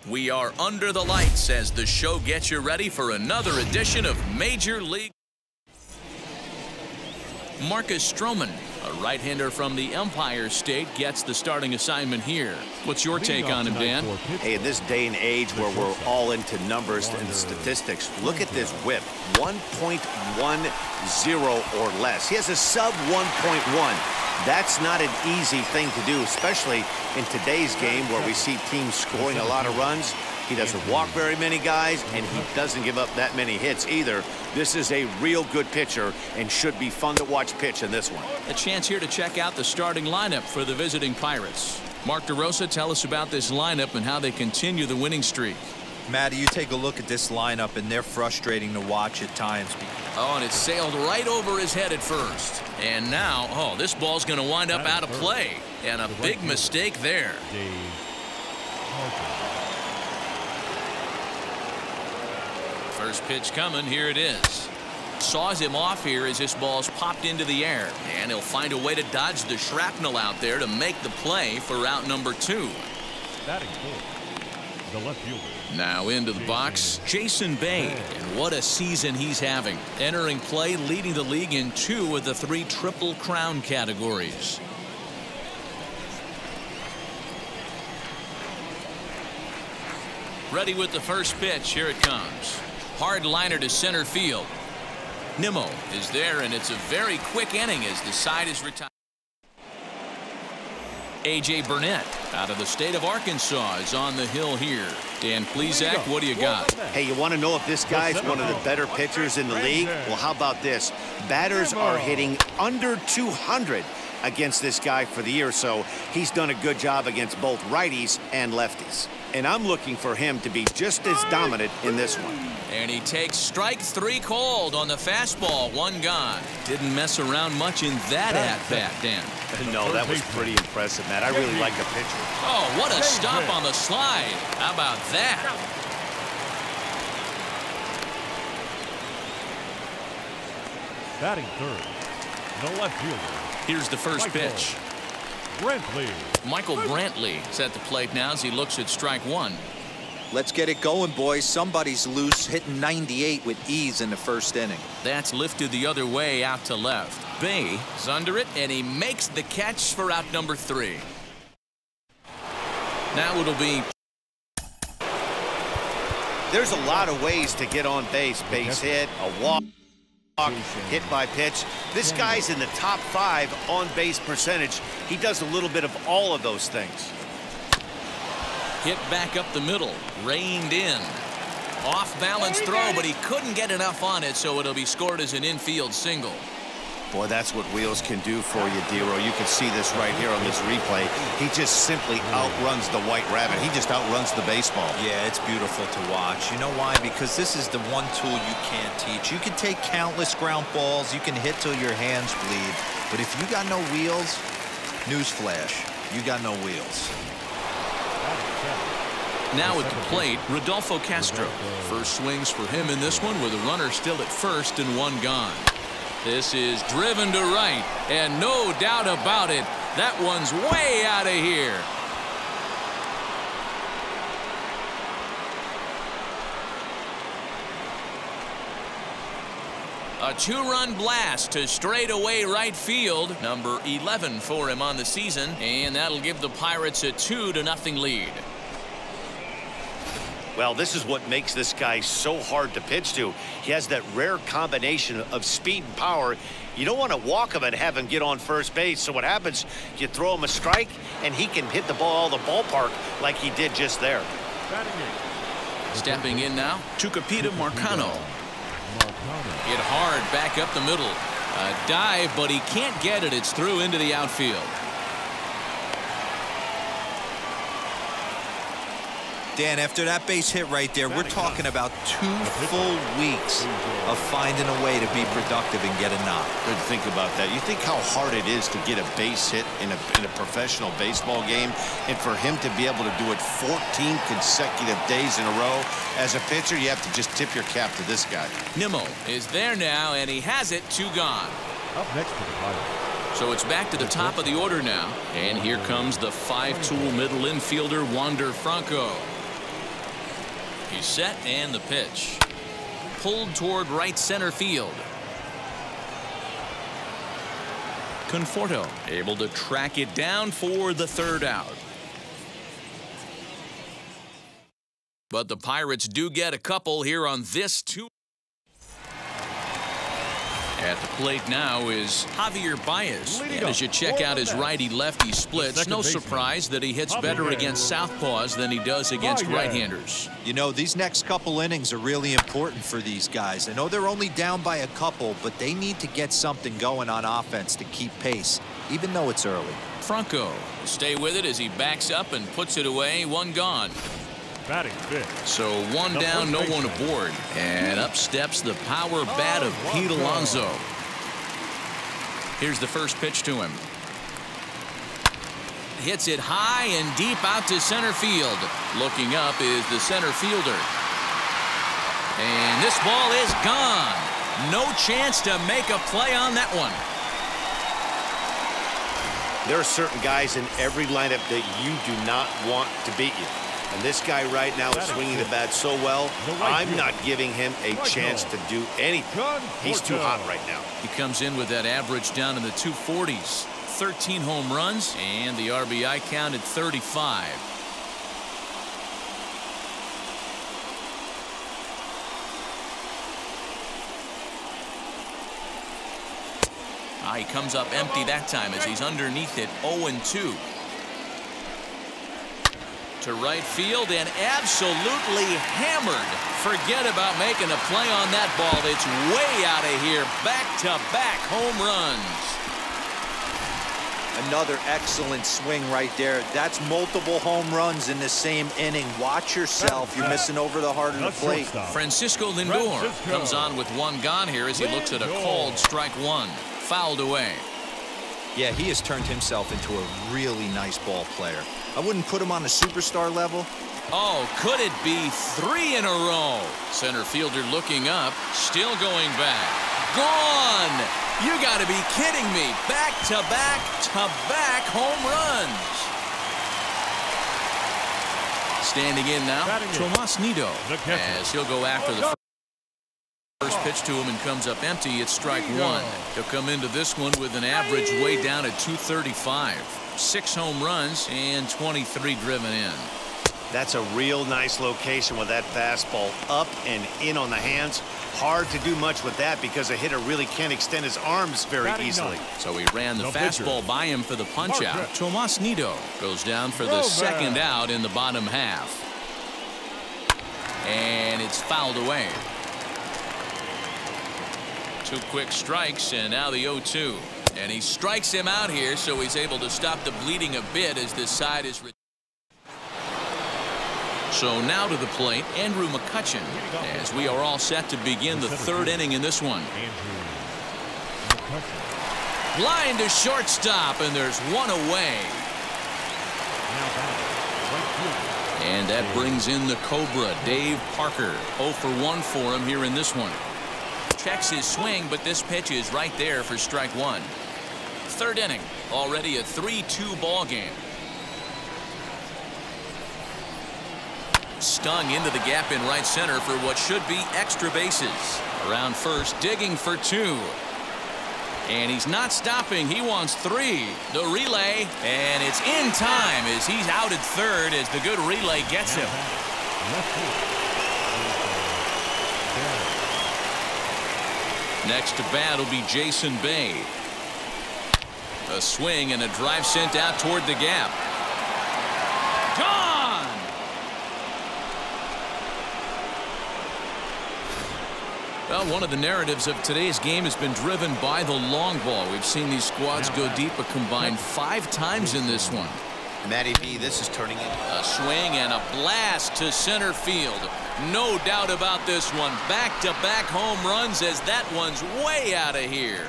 We are under the lights as the show gets you ready for another edition of Major League. Marcus Strowman, a right-hander from the Empire State, gets the starting assignment here. What's your take on him, Dan? Hey, in this day and age where we're all into numbers and statistics, look at this whip, 1.10 or less. He has a sub 1.1. That's not an easy thing to do, especially in today's game where we see teams scoring a lot of runs. He doesn't walk very many guys, and he doesn't give up that many hits either. This is a real good pitcher and should be fun to watch pitch in this one. A chance here to check out the starting lineup for the visiting Pirates. Mark DeRosa, tell us about this lineup and how they continue the winning streak. Matty, you take a look at this lineup, and they're frustrating to watch at times. Oh, and it sailed right over his head at first. And now, oh, this ball's going to wind up out of play. And a big mistake there. First pitch coming. Here it is. Saws him off here as this ball's popped into the air. And he'll find a way to dodge the shrapnel out there to make the play for out number 2. Batting fourth, the left fielder. Now into the box, Jason Bain. And what a season he's having. Entering play, leading the league in 2 of the 3 Triple Crown categories. Ready with the first pitch. Here it comes. Hard liner to center field. Nimmo is there, and it's a very quick inning as the side is retired. A.J. Burnett out of the state of Arkansas is on the hill here. Dan Plesac, what do you got? Hey, you want to know if this guy's one of the better pitchers in the league? Well, how about this? Batters are hitting under 200 against this guy for the year, so he's done a good job against both righties and lefties. And I'm looking for him to be just as dominant in this one. And he takes strike 3 called on the fastball. 1 gone. Didn't mess around much in that at-bat, Dan. No, that was pretty impressive, Matt. I really like the pitcher. Oh, what a stop on the slide. How about that? Batting third, the left fielder. Here's the first pitch. Brantley. Michael Brantley is at the plate now as he looks at strike 1. Let's get it going, boys. Somebody's loose, hitting 98 with ease in the first inning. That's lifted the other way out to left. Bain is under it, and he makes the catch for out number 3. Now it'll be. There's a lot of ways to get on base. Base hit, a walk, hit by pitch. This guy's in the top 5 on base percentage. He does a little bit of all of those things. Hit back up the middle, reined in. Off balance throw, but he couldn't get enough on it, so it'll be scored as an infield single. Boy, that's what wheels can do for you, Dero. You can see this right here on this replay. He just simply outruns the white rabbit. He just outruns the baseball. Yeah, it's beautiful to watch. You know why? Because this is the one tool you can't teach. You can take countless ground balls. You can hit till your hands bleed. But if you got no wheels, newsflash, you got no wheels. Now at the plate, Rodolfo Castro. First swings for him in this one with a runner still at first and 1 gone. This is driven to right, and no doubt about it, that one's way out of here. A 2-run blast to straightaway right field, number 11 for him on the season, and that'll give the Pirates a 2-0 lead. Well, this is what makes this guy so hard to pitch to. He has that rare combination of speed and power. You don't want to walk him and have him get on first base. So what happens, you throw him a strike, and he can hit the ball all the ballpark like he did just there. Stepping in now, Tucupita Marcano. Hit hard back up the middle. A dive, but he can't get it. It's through into the outfield. Dan, after that base hit right there, we're talking about 2 full weeks of finding a way to be productive and get a knock. Good to think about that. You think how hard it is to get a base hit in a professional baseball game, and for him to be able to do it 14 consecutive days in a row. As a pitcher, you have to just tip your cap to this guy. Nimmo is there now, and he has it. 2 gone. Up next to the Pirates. So it's back to the top of the order now. And here comes the 5-tool middle infielder, Wander Franco. He's set and the pitch. Pulled toward right center field. Conforto able to track it down for the third out. But the Pirates do get a couple here on this two. At the plate now is Javier Baez. And as you check out his righty-lefty splits, no surprise that he hits better against southpaws than he does against right-handers. You know, these next couple innings are really important for these guys. I know they're only down by a couple, but they need to get something going on offense to keep pace, even though it's early. Franco will stay with it as he backs up and puts it away. One gone. Batting fifth. So one down, no one aboard. And up steps the power bat of Pete Alonso. Here's the first pitch to him. Hits it high and deep out to center field. Looking up is the center fielder. And this ball is gone. No chance to make a play on that one. There are certain guys in every lineup that you do not want to beat you. And this guy right now is swinging the bat so well, I'm not giving him a chance to do anything. He's too hot right now. He comes in with that average down in the 240s. 13 home runs, and the RBI count at 35. He comes up empty that time as he's underneath it, 0-2. To right field and absolutely hammered. Forget about making a play on that ball. It's way out of here. Back-to-back home runs. Another excellent swing right there. That's multiple home runs in the same inning. Watch yourself. You're missing over the heart of the plate. Francisco Lindor comes on with one gone here as he looks at a called strike one. Fouled away. Yeah, he has turned himself into a really nice ball player. I wouldn't put him on a superstar level. Oh, could it be 3 in a row? Center fielder looking up, still going back. Gone! You got to be kidding me. Back-to-back home runs. Standing in now, Tomas Nido, as he'll go after the first pitch to him and comes up empty. It's strike one. He'll come into this one with an average way down at 235. 6 home runs and 23 driven in. That's a real nice location with that fastball up and in on the hands. Hard to do much with that because a hitter really can't extend his arms very easily. So he ran the fastball by him for the punch out. Tomas Nido goes down for the second out in the bottom half. And it's fouled away. 2 quick strikes and now the 0-2. And he strikes him out here, so he's able to stop the bleeding a bit as this side is. So now to the plate, Andrew Mccutchen, as we are all set to begin the third inning in this one. Line to shortstop, and there's one away. And that brings in the Cobra, Dave Parker. 0 for 1 for him here in this one. Checks his swing, but this pitch is right there for strike one. Third inning, already a 3-2 ball game. Stung into the gap in right center for what should be extra bases. Around first, digging for 2. And he's not stopping. He wants 3. The relay, and it's in time as he's out at third as the good relay gets him. Next to bat will be Jason Bain. A swing and a drive sent out toward the gap. Gone! Well, one of the narratives of today's game has been driven by the long ball. We've seen these squads go deep a combined 5 times in this one. Matty B, this is turning into a swing and a blast to center field. No doubt about this one. Back-to-back home runs as that one's way out of here.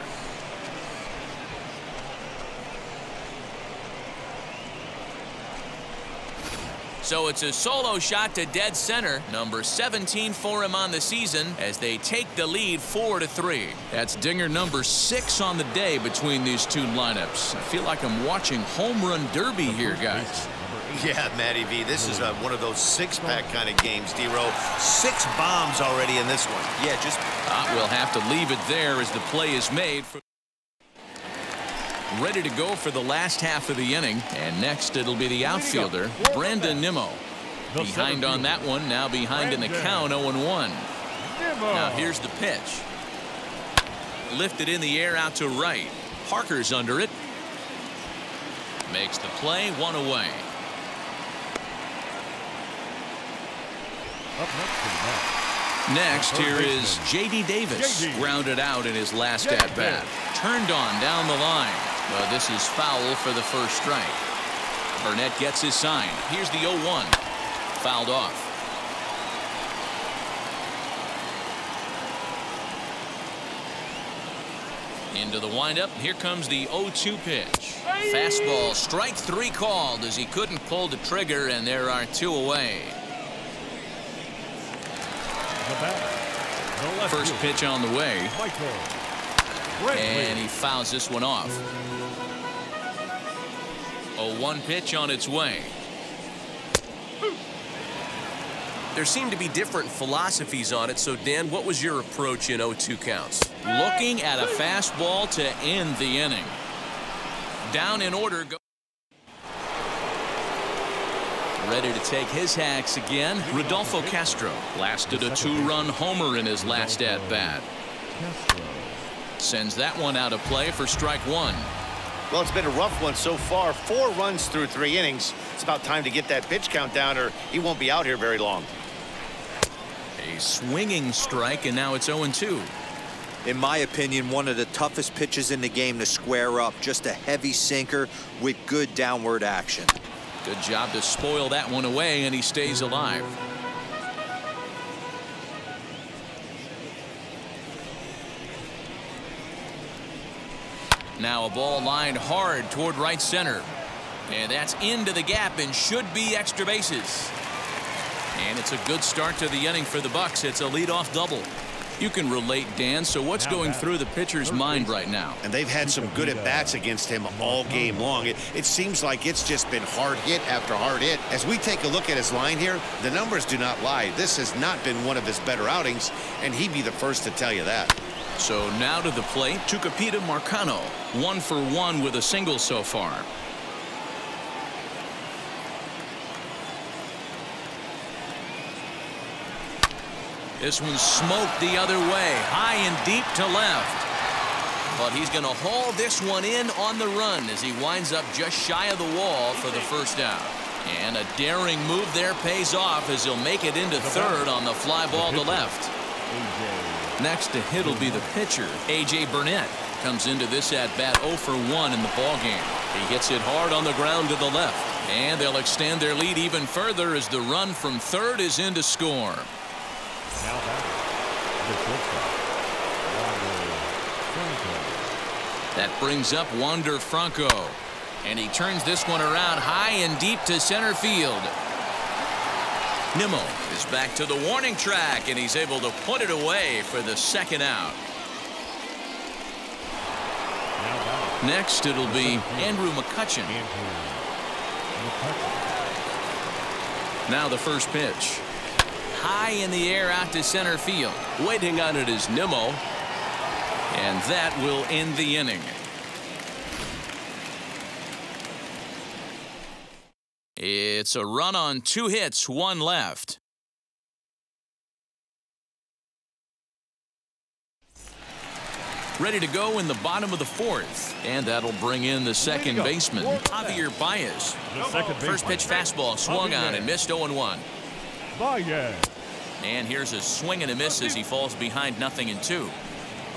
So it's a solo shot to dead center, number 17 for him on the season, as they take the lead 4-3. That's dinger number 6 on the day between these two lineups. I feel like I'm watching home run derby here, guys. Yeah, Matty V, this is one of those six-pack kind of games, D-Row. 6 bombs already in this one. Yeah, just... We'll have to leave it there as the play is made. Ready to go for the last half of the inning. And next it'll be the outfielder, Brandon Nimmo. Behind on that one, now behind in the count, 0-1. Now here's the pitch. Lifted in the air out to right. Parker's under it. Makes the play, 1 away. Next, here is J.D. Davis, grounded out in his last at-bat. Turned on down the line. But this is foul for the first strike. Burnett gets his sign. Here's the 0-1. Fouled off. Into the windup. Here comes the 0-2 pitch. Fastball, strike 3 called as he couldn't pull the trigger, and there are 2 away. First pitch on the way. And he fouls this one off. 0-1 pitch on its way. There seem to be different philosophies on it. So, Dan, what was your approach in 0-2 counts? Looking at a fastball to end the inning. Down in order. Ready to take his hacks again. Rodolfo Castro lasted a 2-run homer in his last at-bat. Sends that one out of play for strike 1. Well, it's been a rough one so far. 4 runs through 3 innings. It's about time to get that pitch count down, or he won't be out here very long. A swinging strike, and now it's 0-2. In my opinion, one of the toughest pitches in the game to square up. Just a heavy sinker with good downward action. Good job to spoil that one away, and he stays alive. Now a ball lined hard toward right center. And that's into the gap and should be extra bases. And it's a good start to the inning for the Bucks. It's a leadoff double. You can relate, Dan. So what's going through the pitcher's mind right now? And they've had some good at-bats against him all game long. It seems like it's just been hard hit after hard hit. As we take a look at his line here, the numbers do not lie. This has not been one of his better outings, and he'd be the first to tell you that. So now to the plate, Tucupita Marcano, 1 for 1 with a single so far. This one's smoked the other way, high and deep to left. But he's going to haul this one in on the run as he winds up just shy of the wall for the first out. And a daring move there pays off as he'll make it into third on the fly ball to left. Next to hit will be the pitcher, A.J. Burnett. Comes into this at-bat 0 for 1 in the ballgame. He hits it hard on the ground to the left. And they'll extend their lead even further as the run from third is in to score. That brings up Wander Franco. And he turns this one around high and deep to center field. Nimmo is back to the warning track, and he's able to put it away for the second out. Next, it'll be Andrew Mccutchen. Now the first pitch. High in the air out to center field. Waiting on it is Nimmo. And that will end the inning. It's a run on 2 hits, 1 left. Ready to go in the bottom of the 4th. And that'll bring in the second baseman, Javier Baez. First pitch fastball swung on and missed 0-1. And here's a swing and a miss as he falls behind 0-2.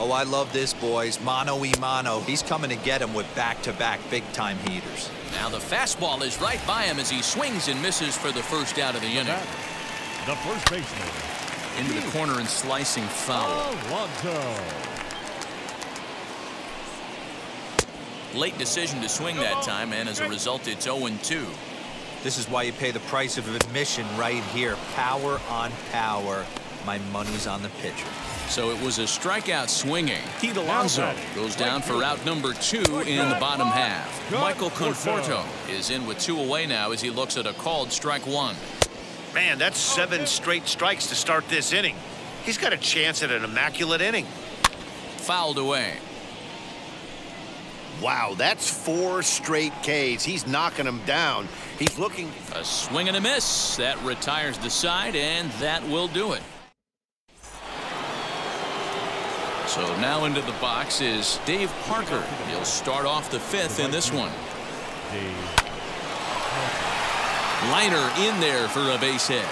Oh, I love this, boys. Mano-y-mano. He's coming to get him with back-to-back big-time heaters. Now the fastball is right by him as he swings and misses for the first out of the inning. The first baseman. Into the corner and slicing foul. Late decision to swing that time, and as a result, it's 0-2. This is why you pay the price of admission right here. Power on power. My money's on the pitcher. So it was a strikeout swinging. Pete Alonso goes down for out number 2 in the bottom half. Michael Conforto is in with 2 away now as he looks at a called strike 1. Man, that's 7 straight strikes to start this inning. He's got a chance at an immaculate inning. Fouled away. Wow, that's 4 straight Ks. He's knocking them down. He's looking. A swing and a miss. That retires the side, and that will do it. So now into the box is Dave Parker. He'll start off the 5th in this one. Liner in there for a base hit.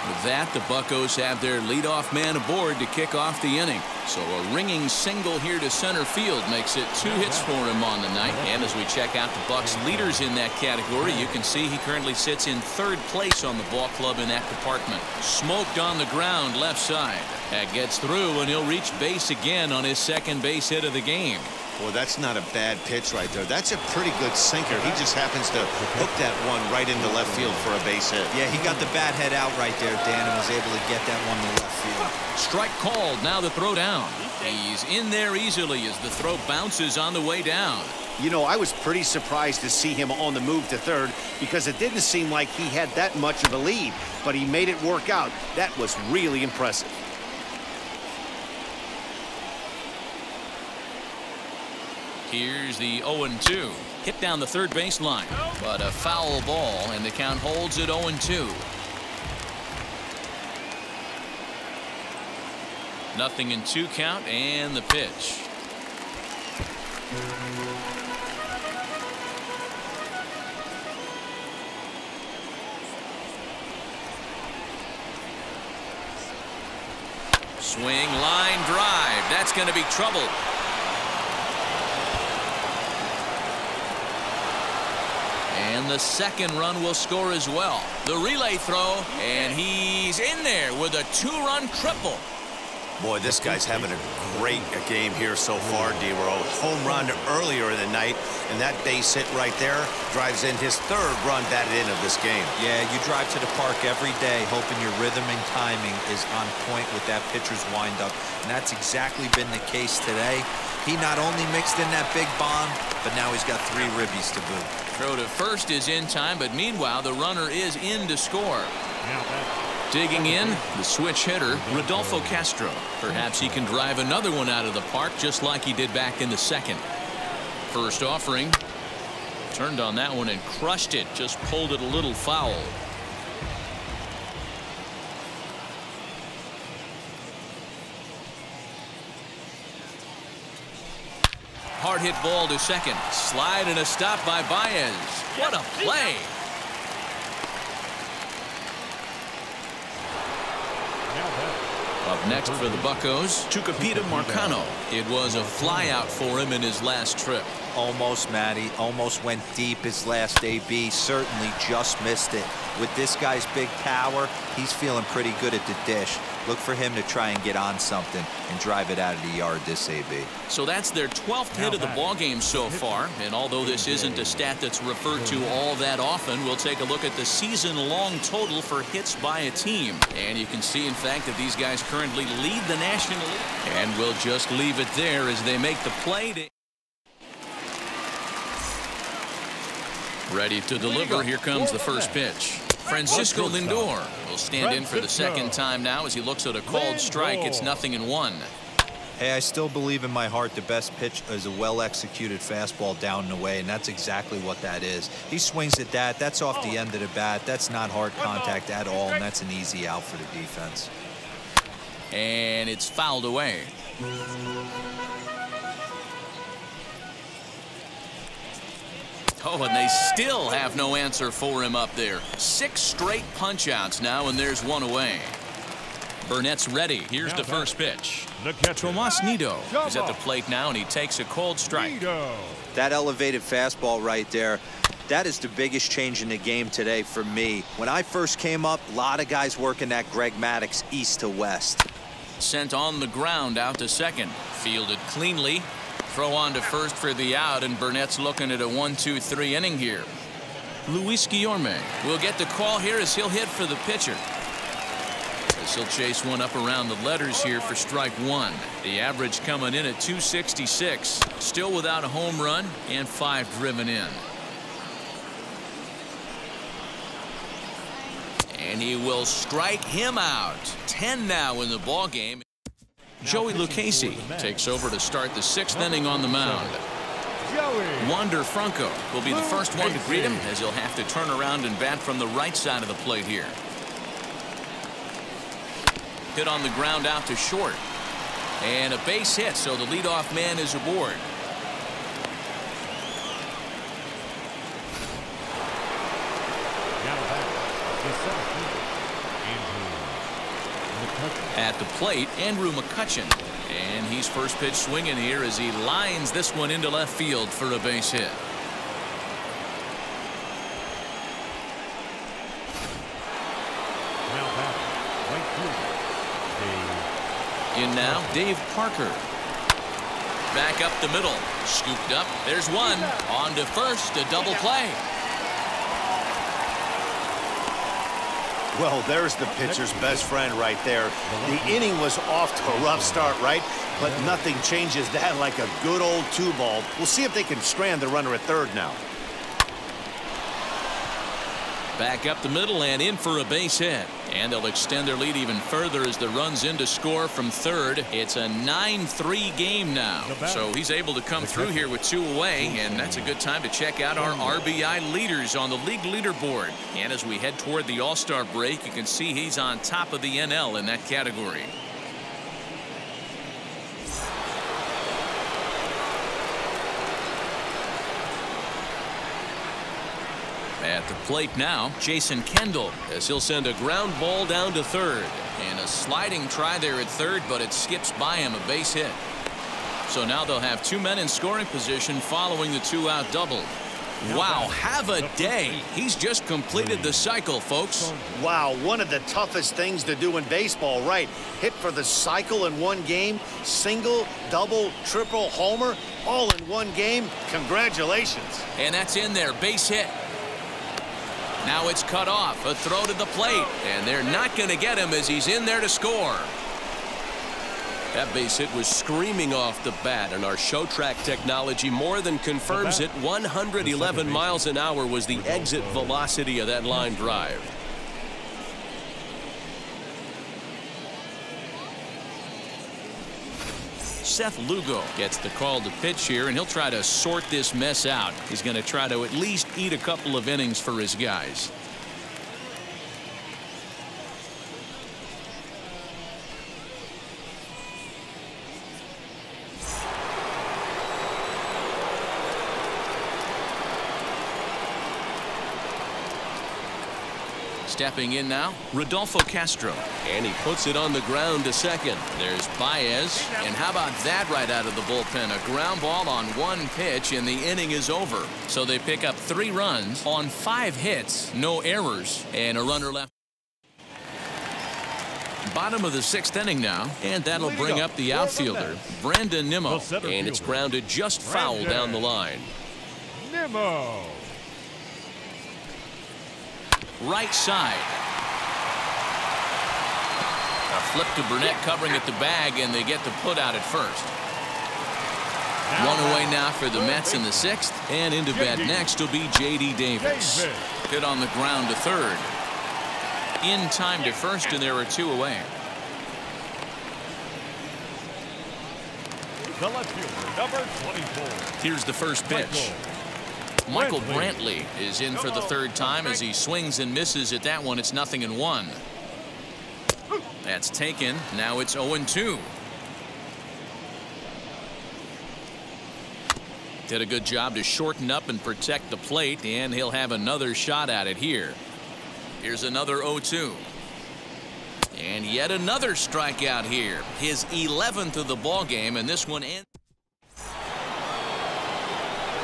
With that, the Buccos have their leadoff man aboard to kick off the inning. So a ringing single here to center field makes it 2 hits for him on the night. And as we check out the Bucs leaders in that category, you can see he currently sits in 3rd place on the ball club in that department. Smoked on the ground left side. That gets through, and he'll reach base again on his 2nd base hit of the game. Well, that's not a bad pitch right there. That's a pretty good sinker. He just happens to hook that one right into left field for a base hit. Yeah, he got the bat head out right there, Dan, and was able to get that one to left field. Strike called. Now the throw down. He's in there easily as the throw bounces on the way down. You know, I was pretty surprised to see him on the move to 3rd because it didn't seem like he had that much of a lead, but he made it work out. That was really impressive. Here's the 0-2. Hit down the 3rd baseline, but a foul ball, and the count holds at 0-2. Nothing in 2 count, and the pitch. Swing, line drive. That's going to be trouble. And the 2nd run will score as well. The relay throw, and he's in there with a 2-run triple. Boy, this guy's having a great game here so far, D-Roll. Home run earlier in the night, and that base hit right there drives in his 3rd run batted in of this game. Yeah, you drive to the park every day hoping your rhythm and timing is on point with that pitcher's windup, and that's exactly been the case today. He not only mixed in that big bomb, but now he's got 3 ribbies to boot. Throw to first is in time, but meanwhile the runner is in to score. Digging in, the switch hitter, Rodolfo Castro. Perhaps he can drive another one out of the park just like he did back in the 2nd. First offering. Turned on that one and crushed it. Just pulled it a little foul. Hard hit ball to 2nd. Slide and a stop by Baez. What a play. Up next for the Buccos, Tucupita Marcano. It was a flyout for him in his last trip. Almost, Matty. Almost went deep his last AB. Certainly just missed it. With this guy's big power, he's feeling pretty good at the dish. Look for him to try and get on something and drive it out of the yard this AB. So that's their 12th hit of the ballgame so far. And although this isn't a stat that's referred to all that often, we'll take a look at the season-long total for hits by a team. And you can see, in fact, that these guys currently lead the National League. And we'll just leave it there as they make the play. Ready to deliver. Here comes the first pitch. Francisco Lindor will stand in for the 2nd time now as he looks at a called strike. It's 0-1. Hey, I still believe in my heart the best pitch is a well-executed fastball down and away, and that's exactly what that is. He swings at that. That's off the end of the bat. That's not hard contact at all, and that's an easy out for the defense. And it's fouled away. Oh, and they still have no answer for him up there. 6 straight punch-outs now, and there's 1 away. Burnett's ready. Here's the first pitch. Tomas Nido is at the plate now, and he takes a cold strike. That elevated fastball right there, that is the biggest change in the game today for me. When I first came up, a lot of guys working that Greg Maddux east to west. Sent on the ground out to 2nd. Fielded cleanly. Throw on to first for the out, and Burnett's looking at a 1-2-3 inning here. Luis Guillorme will get the call here as he'll hit for the pitcher. as he'll chase one up around the letters here for strike one. The average coming in at 266. Still without a home run and 5 driven in. And he will strike him out. 10 now in the ball game. Joey Lucchesi takes over to start the 6th inning on the mound. Wander Franco will be the first one to greet him, as he'll have to turn around and bat from the right side of the plate here. Hit on the ground out to short. And a base hit, so the leadoff man is aboard. At the plate, Andrew Mccutchen. And he's first pitch swinging here as he lines this one into left field for a base hit. In now, Dave Parker. Back up the middle. Scooped up. There's one. On to first. A double play. Well, there's the pitcher's best friend right there. The inning was off to a rough start, right? But nothing changes that like a good old 2-ball. We'll see if they can strand the runner at third now. Back up the middle and in for a base hit. And they'll extend their lead even further as the run's in to score from third. It's a 9-3 game now. So he's able to come through here with 2 away. And that's a good time to check out our RBI leaders on the league leaderboard. And as we head toward the All-Star break, you can see he's on top of the NL in that category. At the plate now, Jason Kendall, as he'll send a ground ball down to third. And a sliding try there at third, but it skips by him, a base hit. So now they'll have 2 men in scoring position following the 2-out double. Wow, have a day. He's just completed the cycle, folks. Wow, one of the toughest things to do in baseball, right? Hit for the cycle in one game, single, double, triple, homer, all in one game. Congratulations. And that's in there, base hit. Now it's cut off, a throw to the plate, and they're not going to get him as he's in there to score. That base hit was screaming off the bat, and our show track technology more than confirms it. 111 miles an hour was the exit velocity of that line drive. Seth Lugo gets the call to pitch here, and he'll try to sort this mess out. He's going to try to at least eat a couple of innings for his guys. Stepping in now, Rodolfo Castro. And he puts it on the ground to second. There's Baez. And how about that right out of the bullpen? A ground ball on 1 pitch, and the inning is over. So they pick up 3 runs on 5 hits, no errors, and a runner left. Bottom of the 6th inning now, and that'll bring up the outfielder, Brandon Nimmo. And it's grounded just foul down the line. Nimmo. Right side. A flip to Burnett covering at the bag, and they get the put out at first. 1 away now for the Mets in the 6th, and into bat next will be J.D. Davis. Hit on the ground to third. In time to first, and there are 2 away. The left fielder, number 24. Here's the first pitch. Michael Brantley is in for the 3rd time as he swings and misses at that one. It's 0-1. That's taken. Now it's 0-2. Did a good job to shorten up and protect the plate, and he'll have another shot at it here. Here's another 0-2. And yet another strikeout here. His 11th of the ball game, and this one ends.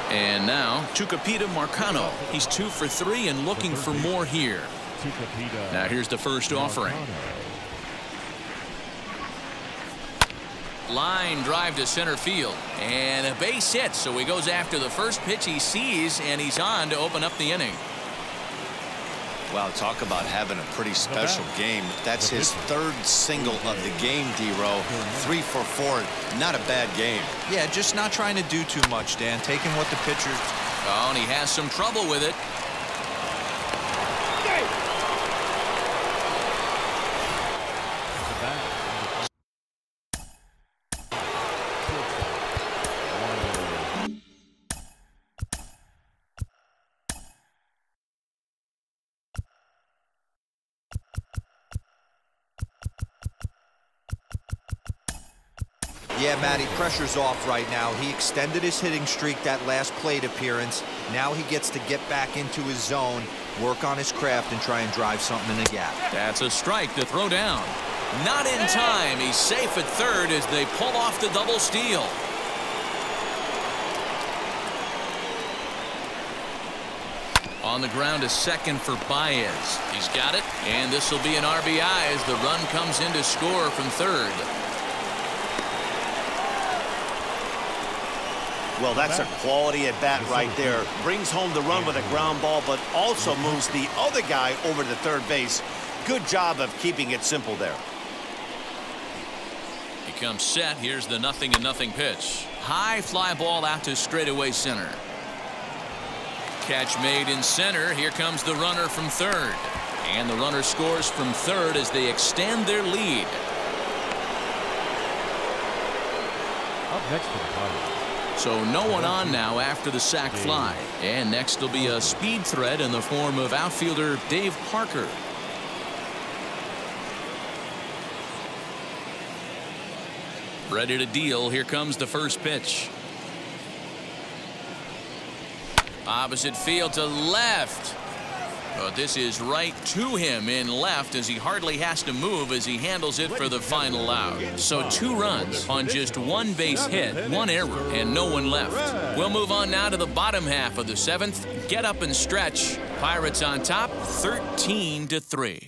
And now, Tucupita Marcano. He's 2 for 3 and looking for more here. Now here's the first offering. Line drive to center field. And a base hit, so he goes after the first pitch he sees, and he's on to open up the inning. Wow, talk about having a pretty special game. That's his third single of the game, D-Row. 3 for 4. Not a bad game. Yeah, just not trying to do too much, Dan. Taking what the pitchers... Oh, and he has some trouble with it. Yeah, Matty, pressure's off right now. He extended his hitting streak that last plate appearance. Now he gets to get back into his zone, work on his craft, and try and drive something in the gap. That's a strike to throw down. Not in time. He's safe at third as they pull off the double steal. On the ground is second for Baez. He's got it, and this will be an RBI as the run comes in to score from third. Well, that's a quality at bat right there. Brings home the run with a ground ball, but also moves the other guy over to third base. Good job of keeping it simple there. He comes set. Here's the 0-0 pitch. High fly ball out to straightaway center. Catch made in center. Here comes the runner from third. And the runner scores from third as they extend their lead. Up next to the Pirates. So no one on now after the sac fly. And next will be a speed threat in the form of outfielder Dave Parker. Ready to deal. Here comes the first pitch. Opposite field to left. But this is right to him in left as he hardly has to move as he handles it for the final out. So 2 runs on just 1 base hit, 1 error, and no one left. We'll move on now to the bottom half of the 7th. Get up and stretch. Pirates on top, 13-3.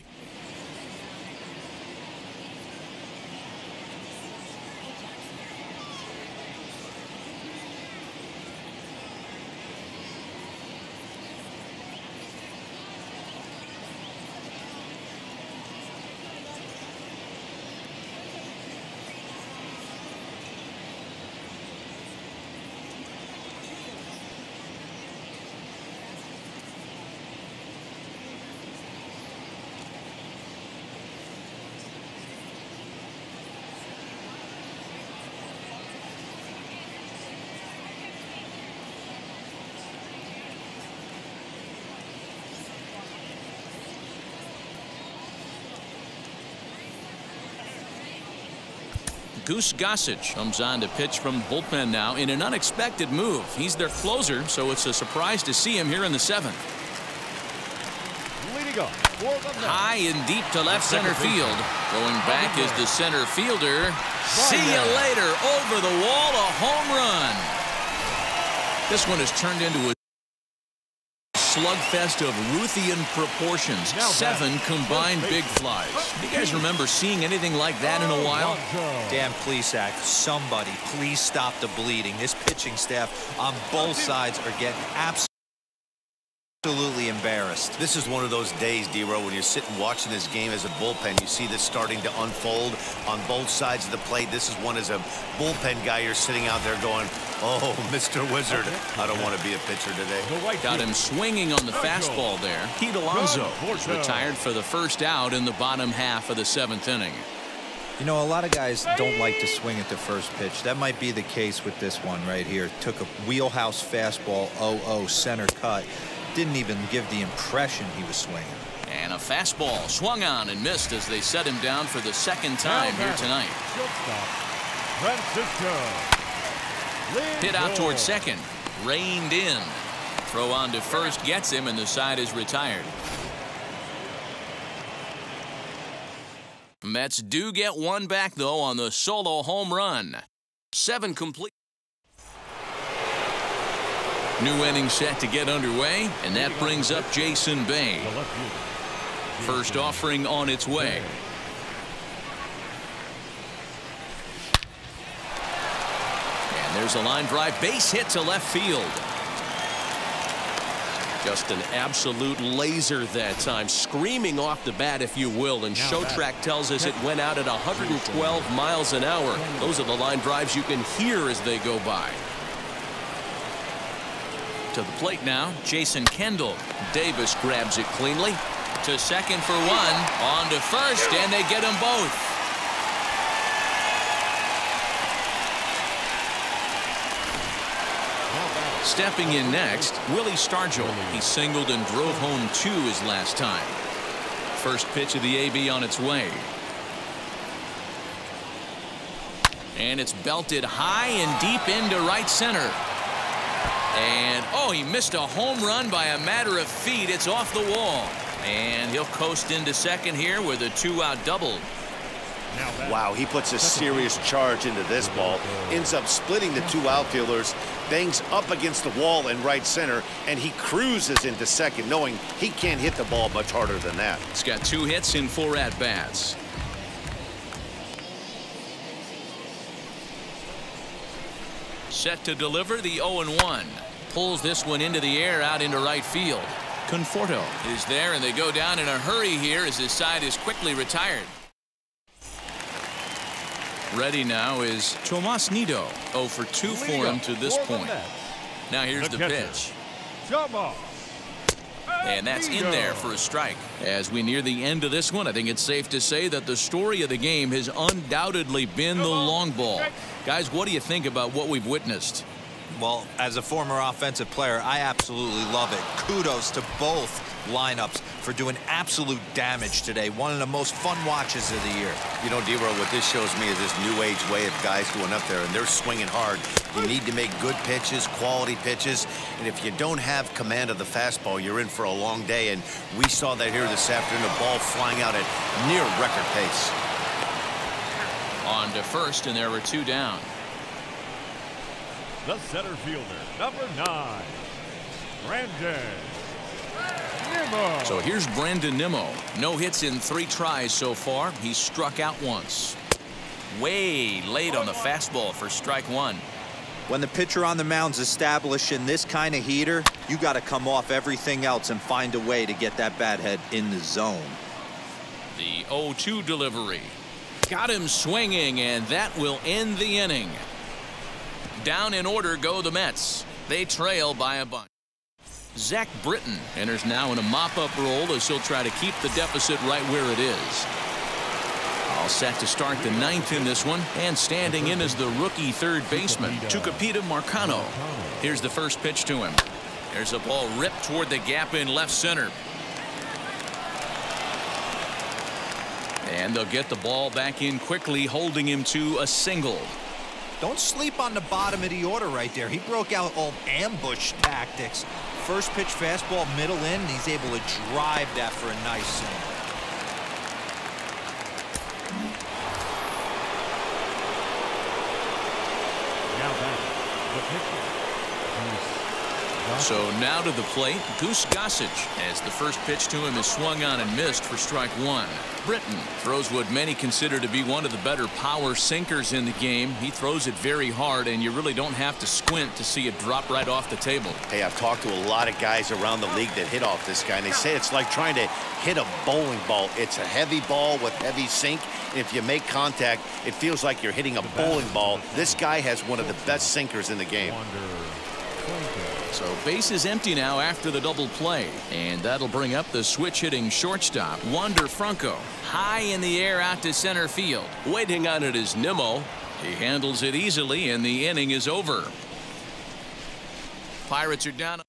Goose Gossage comes on to pitch from the bullpen now in an unexpected move. He's their closer, so it's a surprise to see him here in the 7th. Leading up for the high and deep to left center field. Going back is the center fielder. See you later. Over the wall, a home run. This one has turned into a slugfest of Ruthian proportions. 7 combined big flies. Do you guys remember seeing anything like that in a while? Dan Plesac, somebody please stop the bleeding. This pitching staff on both sides are getting absolutely embarrassed. This is one of those days, D-Row, when you're sitting watching this game as a bullpen. You see this starting to unfold on both sides of the plate. This is one as a bullpen guy. You're sitting out there going, oh, Mr. Wizard, I don't want to be a pitcher today. Got him swinging on the fastball there. Pete Alonso is retired for the first out in the bottom half of the 7th inning. You know, a lot of guys don't like to swing at the first pitch. That might be the case with this one right here. Took a wheelhouse fastball, 0-0 center cut. Didn't even give the impression he was swinging. And a fastball swung on and missed as they set him down for the 2nd time here tonight. Hit out towards second. Reined in. Throw on to first gets him, and the side is retired. Mets do get one back, though, on the solo home run. 7 complete. New inning set to get underway, and that brings up Jason Bain. First offering on its way. And there's a line drive base hit to left field. Just an absolute laser that time, screaming off the bat, if you will, and Show Track tells us it went out at 112 miles an hour. Those are the line drives you can hear as they go by. To the plate now, Jason Kendall. Davis grabs it cleanly. To second for one, on to first, and they get them both. Stepping in next, Willie Stargell. He singled and drove home 2 his last time. First pitch of the AB on its way. And it's belted high and deep into right center. And, oh, he missed a home run by a matter of feet. It's off the wall. And he'll coast into second here with a 2-out double. Wow, he puts a serious charge into this ball. Ends up splitting the 2 outfielders. Bangs up against the wall in right center. And he cruises into second, knowing he can't hit the ball much harder than that. He's got 2 hits in 4 at-bats. Set to deliver the 0-1. Pulls this one into the air out into right field. Conforto is there, and they go down in a hurry here as his side is quickly retired. Ready now is Tomas Nido. 0 for 2 for him to this point. Now here's the pitch. And that's in there for a strike. As we near the end of this one, I think it's safe to say that the story of the game has undoubtedly been the long ball. Guys, what do you think about what we've witnessed? Well, as a former offensive player, I absolutely love it. Kudos to both lineups for doing absolute damage today. One of the most fun watches of the year. You know, D-Roll, what this shows me is this new age way of guys going up there, and they're swinging hard. You need to make good pitches, quality pitches, and if you don't have command of the fastball, you're in for a long day, and we saw that here this afternoon, the ball flying out at near record pace. On to first, and there were 2 down. The center fielder, number 9, Brandon Nimmo. So here's Brandon Nimmo. No hits in 3 tries so far. He's struck out once. Way late on the fastball for strike 1. When the pitcher on the mound's establishing this kind of heater, you got to come off everything else and find a way to get that bat head in the zone. The 0-2 delivery. Got him swinging, and that will end the inning. Down in order go the Mets. They trail by a bunch. Zach Britton enters now in a mop-up role as he'll try to keep the deficit right where it is. All set to start the 9th in this one, and standing in as the rookie third baseman, Tucupita Marcano. Here's the first pitch to him. There's a ball ripped toward the gap in left center. And they'll get the ball back in quickly, holding him to a single. Don't sleep on the bottom of the order right there. He broke out all ambush tactics. First pitch fastball, middle in, and he's able to drive that for a nice single. Now back, the pitcher. So now to the plate, Goose Gossage, as the first pitch to him is swung on and missed for strike 1. Britton throws what many consider to be one of the better power sinkers in the game. He throws it very hard, and you really don't have to squint to see it drop right off the table. Hey, I've talked to a lot of guys around the league that hit off this guy, and they say it's like trying to hit a bowling ball. It's a heavy ball with heavy sink, and if you make contact, it feels like you're hitting a bowling ball. This guy has one of the best sinkers in the game. So base is empty now after the double play, and that'll bring up the switch-hitting shortstop, Wander Franco. High in the air out to center field. Waiting on it is Nimmo. He handles it easily, and the inning is over. Pirates are down.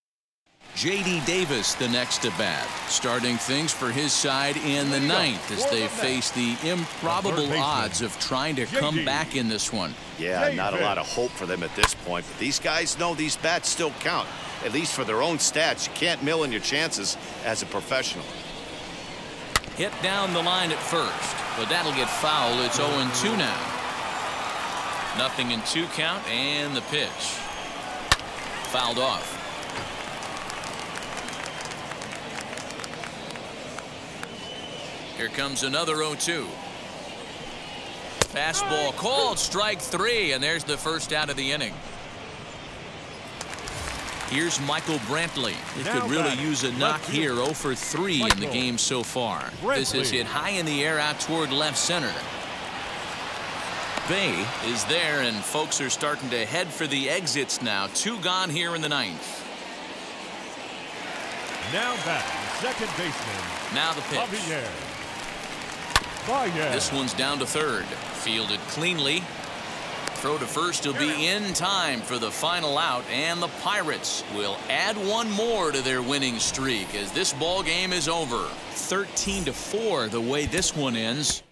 J.D. Davis the next at bat, starting things for his side in the 9th as they face the improbable odds of trying to come back in this one. Yeah, not a lot of hope for them at this point, but these guys know these bats still count, at least for their own stats. You can't mill in your chances as a professional. Hit down the line at first, but that'll get foul. It's 0-2 now. Nothing in 2 count, and the pitch. Fouled off. Here comes another 0-2. Fastball called, strike 3, and there's the first out of the inning. Here's Michael Brantley. He Now could really batting, use a knock left here. field. 0 for 3 in the Michael game so far. This is Brantley. hit high in the air out toward left center. Bain is there, and folks are starting to head for the exits now. 2 gone here in the 9th. Now batting, second baseman. Now the pitch. Javier Baez. This one's down to third. Fielded cleanly. Throw to first will be in time for the final out, and the Pirates will add one more to their winning streak as this ball game is over. 13-4 the way this one ends.